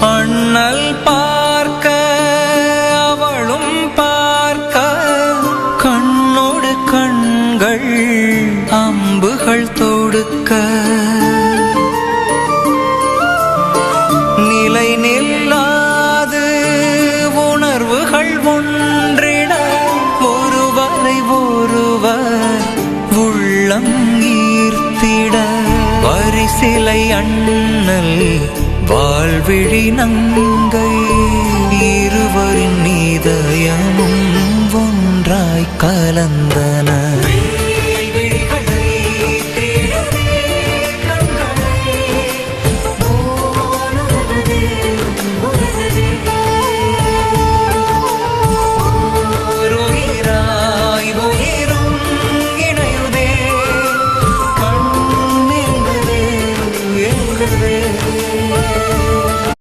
அண்ணல் பார்க்க அவளும் பார்க்க கண்ணோடு கண்கள் அம்புகள் தொடுக்க நிலை நில்லாது உணர்வுகள் ஒன்றிட ஒருவரை ஒருவர் உள்ளம் ஈர்த்திட வரிசிலை அண்ணல் வாழ்விழி நங்கை இருவரின் இதயமும் ஒன்றாய் கலந்தன.